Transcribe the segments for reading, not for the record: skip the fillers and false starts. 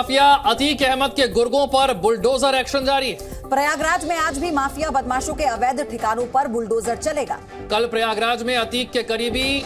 Mafia Atiq Ahmad के गुर्गों पर bulldozer action जारी है। प्रयागराज में आज भी माफिया बदमाशों के अवैध ठिकानों पर बुलडोजर चलेगा। कल प्रयागराज में अतीक के करीबी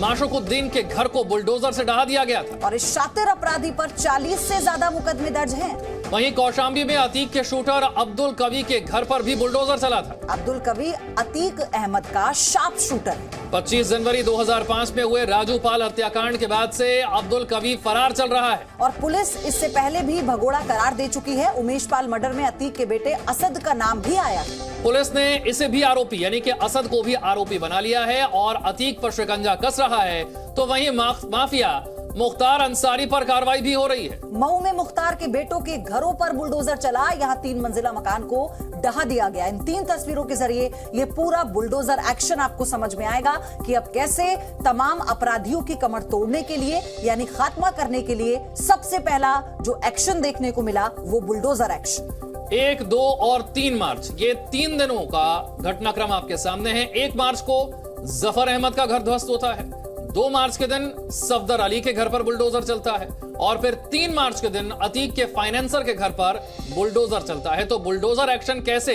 माशुकुद्दीन के घर को बुलडोजर से ढहा दिया गया था और इस शातिर अपराधी पर 40 से ज्यादा मुकदमे दर्ज हैं। वहीं कौशाम्बी में अतीक के शूटर अब्दुल कवी के घर पर भी बुलडोजर चला था। अब्दुल कवी अतीक अहमद का शार्प शूटर है। 25 जनवरी 2005 में हुए राजू पाल हत्याकांड के बाद से अब्दुल कवी फरार चल रहा है और पुलिस इससे पहले भी भगोड़ा करार दे चुकी है। उमेश पाल मर्डर में अतीक के बेटे असद का नाम भी आया है। पुलिस ने इसे भी आरोपी यानी कि असद को भी आरोपी बना लिया है और अतीक पर शिकंजा कस रहा है। तो वहीं माफिया मुख्तार अंसारी पर कार्रवाई भी हो रही है। मऊ में मुख्तार के बेटों के घरों पर बुलडोजर चला। यहाँ 3 मंजिला मकान को ढहा दिया गया। इन 3 तस्वीरों के जरिए ये पूरा बुलडोजर एक्शन आपको समझ में आएगा कि अब कैसे तमाम अपराधियों की कमर तोड़ने के लिए यानी खात्मा करने के लिए सबसे पहला जो एक्शन देखने को मिला वो बुलडोजर एक्शन। 1, 2 और 3 मार्च ये 3 दिनों का घटनाक्रम आपके सामने है। 1 मार्च को जफर अहमद का घर ध्वस्त होता है। 2 मार्च के दिन सफदर अली के घर पर बुलडोजर चलता है और फिर 3 मार्च के दिन अतीक के फाइनेंसर के घर पर बुलडोजर चलता है। तो बुलडोजर एक्शन कैसे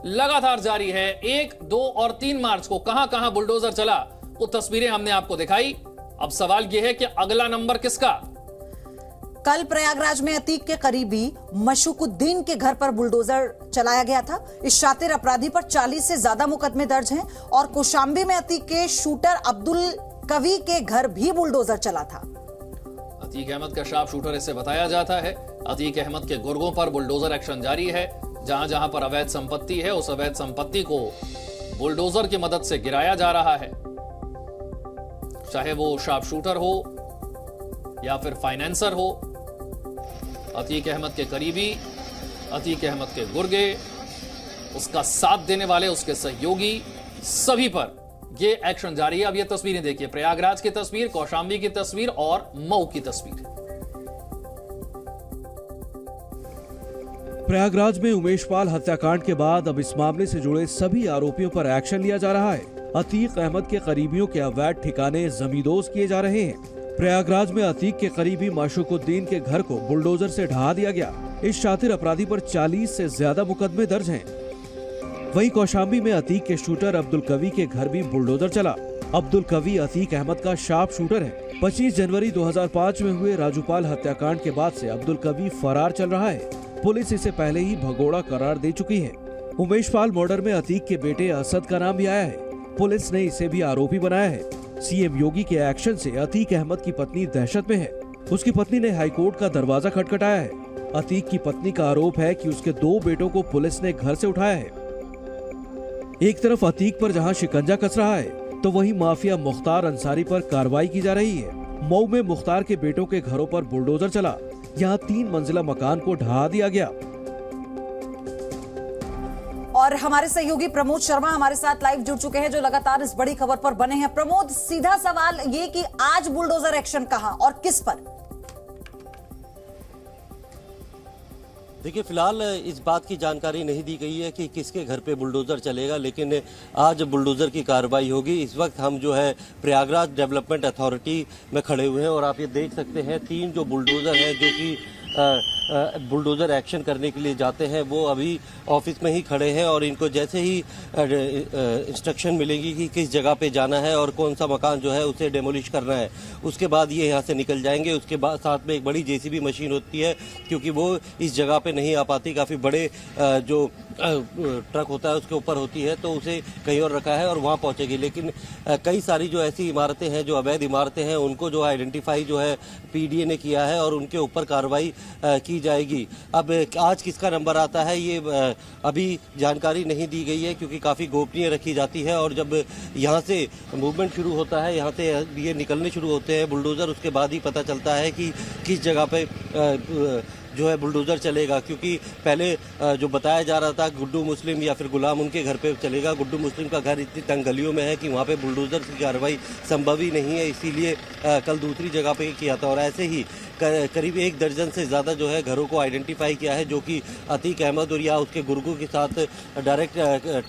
लगातार जारी है। 1, 2 और 3 मार्च को कहां कहां बुलडोजर चला वो तस्वीरें हमने आपको दिखाई। अब सवाल यह है कि अगला नंबर किसका। कल प्रयागराज में अतीक के करीबी मशुकुद्दीन के घर पर बुलडोजर चलाया गया था। इस शातिर अपराधी पर 40 से ज्यादा मुकदमे दर्ज हैं और कौशाम्बी में अतीक के शूटर अब्दुल कवी के घर भी बुलडोजर चला था। अतीक अहमद का शार्प शूटर इसे बताया जाता है। अतीक अहमद के गुर्गों पर बुलडोजर एक्शन जारी है। जहां जहां पर अवैध संपत्ति है उस अवैध संपत्ति को बुलडोजर की मदद से गिराया जा रहा है, चाहे वो शार्प शूटर हो या फिर फाइनेंसर हो। अतीक अहमद के करीबी, अतीक अहमद के गुर्गे, उसका साथ देने वाले, उसके सहयोगी, सभी पर यह एक्शन जारी है। अब ये तस्वीरें देखिए, प्रयागराज की तस्वीर, कौशाम्बी की तस्वीर और मऊ की तस्वीर। प्रयागराज में उमेश पाल हत्याकांड के बाद अब इस मामले से जुड़े सभी आरोपियों पर एक्शन लिया जा रहा है। अतीक अहमद के करीबियों के अवैध ठिकाने जमींदोज किए जा रहे हैं। प्रयागराज में अतीक के करीबी माशुकुद्दीन के घर को बुलडोजर से ढहा दिया गया। इस शातिर अपराधी पर 40 से ज्यादा मुकदमे दर्ज हैं। वहीं कौशाम्बी में अतीक के शूटर अब्दुल कवी के घर भी बुलडोजर चला। अब्दुल कवी अतीक अहमद का शार्प शूटर है। 25 जनवरी 2005 में हुए राजूपाल हत्याकांड के बाद से अब्दुल कवी फरार चल रहा है। पुलिस इसे पहले ही भगोड़ा करार दे चुकी है। उमेश पाल मर्डर में अतीक के बेटे असद का नाम भी आया है। पुलिस ने इसे भी आरोपी बनाया है। सीएम योगी के एक्शन से अतीक अहमद की पत्नी दहशत में है। उसकी पत्नी ने हाईकोर्ट का दरवाजा खटखटाया है। अतीक की पत्नी का आरोप है कि उसके 2 बेटों को पुलिस ने घर से उठाया है। एक तरफ अतीक पर जहां शिकंजा कस रहा है तो वहीं माफिया मुख्तार अंसारी पर कार्रवाई की जा रही है। मऊ में मुख्तार के बेटों के घरों पर बुलडोजर चला। यहाँ 3 मंजिला मकान को ढहा दिया गया। और हमारे सहयोगी प्रमोद शर्मा हमारे साथ लाइव जुड़ चुके हैं जो लगातार इस बड़ी खबर पर बने हैं। प्रमोद, सीधा सवाल ये कि आज बुलडोजर एक्शन कहां और किस पर? देखिए, फिलहाल इस बात की जानकारी नहीं दी गई है कि किसके घर पे बुलडोजर चलेगा, लेकिन आज बुलडोजर की कार्रवाई होगी। इस वक्त हम जो है प्रयागराज डेवलपमेंट अथॉरिटी में खड़े हुए हैं और आप ये देख सकते हैं 3 जो बुलडोजर हैं जो कि बुलडोजर एक्शन करने के लिए जाते हैं वो अभी ऑफिस में ही खड़े हैं और इनको जैसे ही इंस्ट्रक्शन मिलेगी कि किस जगह पे जाना है और कौन सा मकान जो है उसे डेमोलिश करना है, उसके बाद ये यहाँ से निकल जाएंगे। उसके बाद साथ में एक बड़ी जेसीबी मशीन होती है क्योंकि वो इस जगह पे नहीं आ पाती, काफ़ी बड़े जो ट्रक होता है उसके ऊपर होती है, तो उसे कहीं और रखा है और वहाँ पहुँचेगी। लेकिन कई सारी जो ऐसी इमारतें हैं जो अवैध इमारतें हैं उनको जो आइडेंटिफाई जो है पीडीए ने किया है और उनके ऊपर कार्रवाई की जाएगी। अब आज किसका नंबर आता है ये अभी जानकारी नहीं दी गई है क्योंकि काफ़ी गोपनीय रखी जाती है और जब यहाँ से मूवमेंट शुरू होता है, यहाँ से ये निकलने शुरू होते हैं बुलडोज़र, उसके बाद ही पता चलता है कि किस जगह पे जो है बुलडोज़र चलेगा। क्योंकि पहले जो बताया जा रहा था गुड्डू मुस्लिम या फिर गुलाम उनके घर पे चलेगा। गुड्डू मुस्लिम का घर इतनी तंग गलियों में है कि वहाँ पे बुलडोज़र की कार्रवाई संभव ही नहीं है, इसीलिए कल दूसरी जगह पे किया था। और ऐसे ही करीब 1 दर्जन से ज़्यादा जो है घरों को आइडेंटिफाई किया है, जो कि अतीक अहमद और या उसके गुर्गों के साथ डायरेक्ट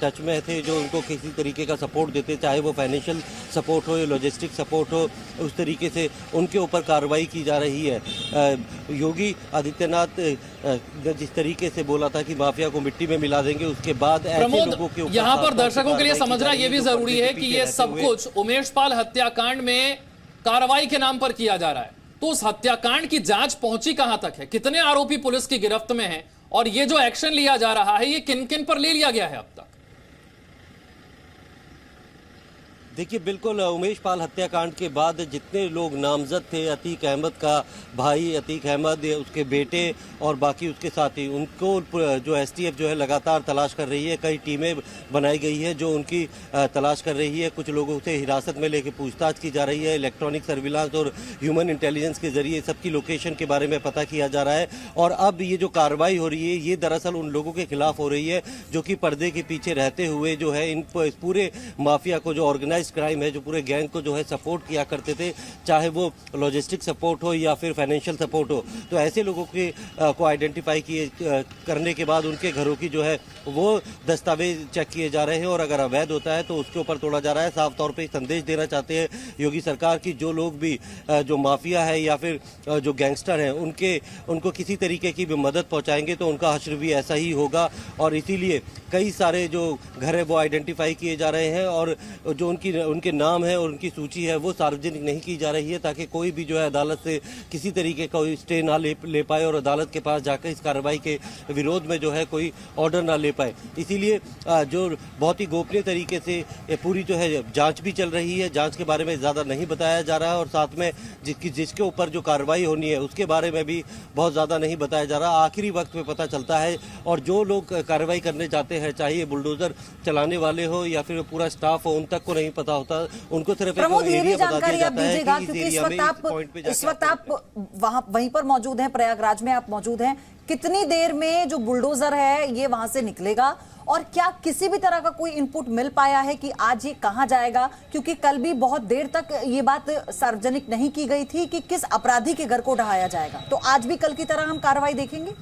टच में थे, जो उनको किसी तरीके का सपोर्ट देते, चाहे वो फाइनेंशियल सपोर्ट हो या लॉजिस्टिक सपोर्ट हो, उस तरीके से उनके ऊपर कार्रवाई की जा रही है। योगी आदित्यनाथ जिस तरीके से बोला था कि माफिया को मिट्टी में मिला देंगे, उसके बाद ऐसे लोगों के ऊपर यहाँ पर दर्शकों के लिए समझना ये भी जरूरी है कि ये सब कुछ उमेश पाल हत्याकांड में कार्रवाई के नाम पर किया जा रहा है, तो उस हत्याकांड की जांच पहुंची कहां तक है, कितने आरोपी पुलिस की गिरफ्त में हैं, और ये जो एक्शन लिया जा रहा है ये किन किन पर ले लिया गया है अब तक? देखिए, बिल्कुल उमेश पाल हत्याकांड के बाद जितने लोग नामजद थे, अतीक अहमद का भाई अतीक अहमद, उसके बेटे और बाकी उसके साथी, उनको जो एसटीएफ जो है लगातार तलाश कर रही है। कई टीमें बनाई गई है जो उनकी तलाश कर रही है। कुछ लोगों से हिरासत में लेकर पूछताछ की जा रही है। इलेक्ट्रॉनिक सर्विलांस और ह्यूमन इंटेलिजेंस के जरिए सबकी लोकेशन के बारे में पता किया जा रहा है। और अब ये जो कार्रवाई हो रही है ये दरअसल उन लोगों के खिलाफ हो रही है जो कि पर्दे के पीछे रहते हुए जो है इस पूरे माफिया को, जो ऑर्गेनाइज क्राइम है, जो पूरे गैंग को जो है सपोर्ट किया करते थे, चाहे वो लॉजिस्टिक सपोर्ट हो या फिर फाइनेंशियल सपोर्ट हो। तो ऐसे लोगों के को आइडेंटिफाई करने के बाद उनके घरों की जो है वो दस्तावेज चेक किए जा रहे हैं, और अगर अवैध होता है तो उसके ऊपर तोड़ा जा रहा है। साफ तौर पे संदेश देना चाहते हैं योगी सरकार की जो लोग भी जो माफिया है या फिर जो गैंगस्टर हैं उनको किसी तरीके की भी मदद पहुंचाएंगे तो उनका हश्र भी ऐसा ही होगा। और इसीलिए कई सारे जो घर है वो आइडेंटिफाई किए जा रहे हैं, और जो उनके नाम है और उनकी सूची है वो सार्वजनिक नहीं की जा रही है, ताकि कोई भी जो है अदालत से किसी तरीके का स्टे ना ले पाए और अदालत के पास जाकर इस कार्रवाई के विरोध में जो है कोई ऑर्डर ना ले पाए। इसीलिए जो बहुत ही गोपनीय तरीके से पूरी जो है जांच भी चल रही है, जांच के बारे में ज़्यादा नहीं बताया जा रहा है, और साथ में जिसके ऊपर जो कार्रवाई होनी है उसके बारे में भी बहुत ज़्यादा नहीं बताया जा रहा। आखिरी वक्त में पता चलता है, और जो लोग कार्रवाई करने जाते हैं, चाहे ये बुलडोजर चलाने वाले हो या फिर पूरा स्टाफ हो, उन तक को नहीं पता होता, उनको सिर्फ प्रमोद ये भी जानकारी आप दीजिएगा, क्योंकि इस वक्त आप वहीं पर मौजूद हैं, प्रयागराज में आप मौजूद हैं। कितनी देर में जो बुलडोजर है ये वहां से निकलेगा, और क्या किसी भी तरह का कोई इनपुट मिल पाया है कि आज ये कहां जाएगा? क्योंकि कल भी बहुत देर तक ये बात सार्वजनिक नहीं की गई थी कि किस अपराधी के घर को ढहाया जाएगा, तो आज भी कल की तरह हम कार्रवाई देखेंगे?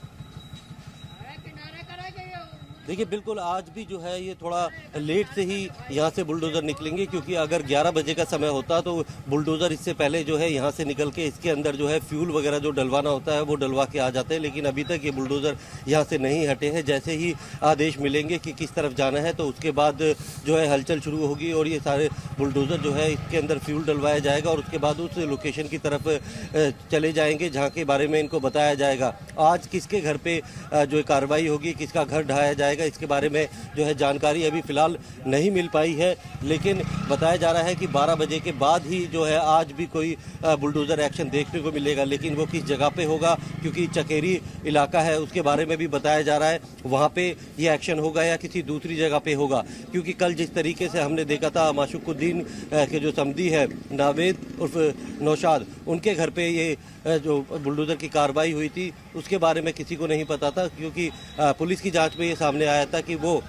देखिए, बिल्कुल आज भी जो है ये थोड़ा लेट से ही यहाँ से बुलडोज़र निकलेंगे, क्योंकि अगर 11 बजे का समय होता तो बुलडोज़र इससे पहले जो है यहाँ से निकल के इसके अंदर जो है फ्यूल वगैरह जो डलवाना होता है वो डलवा के आ जाते हैं। लेकिन अभी तक ये बुलडोज़र यहाँ से नहीं हटे हैं। जैसे ही आदेश मिलेंगे कि किस तरफ जाना है तो उसके बाद जो है हलचल शुरू होगी, और ये सारे बुलडोज़र जो है इसके अंदर फ्यूल डलवाया जाएगा, और उसके बाद उस लोकेशन की तरफ चले जाएंगे जहाँ के बारे में इनको बताया जाएगा। आज किसके घर पर जो कार्रवाई होगी, किसका घर ढहाया जाएगा, इसके बारे में जो है जानकारी अभी फिलहाल नहीं मिल पाई है। लेकिन बताया जा रहा है कि 12 बजे के बाद ही जो है आज भी कोई बुलडोज़र एक्शन देखने को मिलेगा, लेकिन वो किस जगह पे होगा, क्योंकि चकेरी इलाका है उसके बारे में भी बताया जा रहा है, वहाँ पे ये एक्शन होगा या किसी दूसरी जगह पे होगा। क्योंकि कल जिस तरीके से हमने देखा था माशुकुद्दीन के जो समधी है नावेद उर्फ नौशाद, उनके घर पे ये जो बुलडोज़र की कार्रवाई हुई थी उसके बारे में किसी को नहीं पता था, क्योंकि पुलिस की जांच में ये सामने आया था कि वो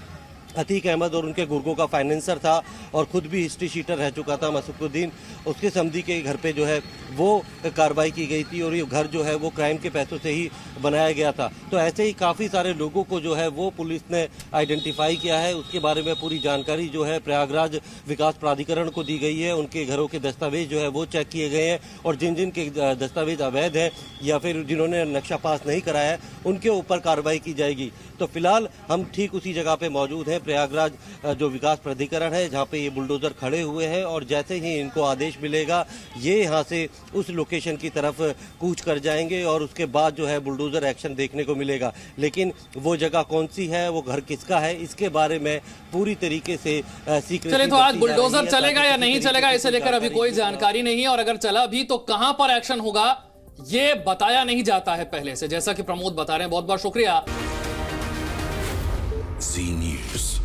अतीक अहमद और उनके गुर्गों का फाइनेंसर था, और खुद भी हिस्ट्री शीटर रह चुका था माशुकुद्दीन। उसके समधी के घर पे जो है वो कार्रवाई की गई थी, और ये घर जो है वो क्राइम के पैसों से ही बनाया गया था। तो ऐसे ही काफ़ी सारे लोगों को जो है वो पुलिस ने आइडेंटिफाई किया है। उसके बारे में पूरी जानकारी जो है प्रयागराज विकास प्राधिकरण को दी गई है। उनके घरों के दस्तावेज जो है वो चेक किए गए हैं, और जिन जिन के दस्तावेज अवैध है या फिर जिन्होंने नक्शा पास नहीं कराया है उनके ऊपर कार्रवाई की जाएगी। तो फिलहाल हम ठीक उसी जगह पे मौजूद हैं, प्रयागराज जो विकास प्राधिकरण है जहाँ पे ये बुलडोज़र खड़े हुए हैं, और जैसे ही इनको आदेश मिलेगा ये यहाँ से उस लोकेशन की तरफ कूच कर जाएंगे, और उसके बाद जो है बुलडोज़र एक्शन देखने को मिलेगा। लेकिन वो जगह कौन सी है, वो घर किसका है, इसके बारे में पूरी तरीके से सीक्रेट। चलिए, तो आज बुलडोज़र चलेगा या नहीं चलेगा इसे लेकर अभी कोई जानकारी नहीं है, और अगर चला भी तो कहां पर एक्शन होगा ये बताया नहीं जाता है पहले से, जैसा कि प्रमोद बता रहे हैं। बहुत बहुत शुक्रिया। Zee News।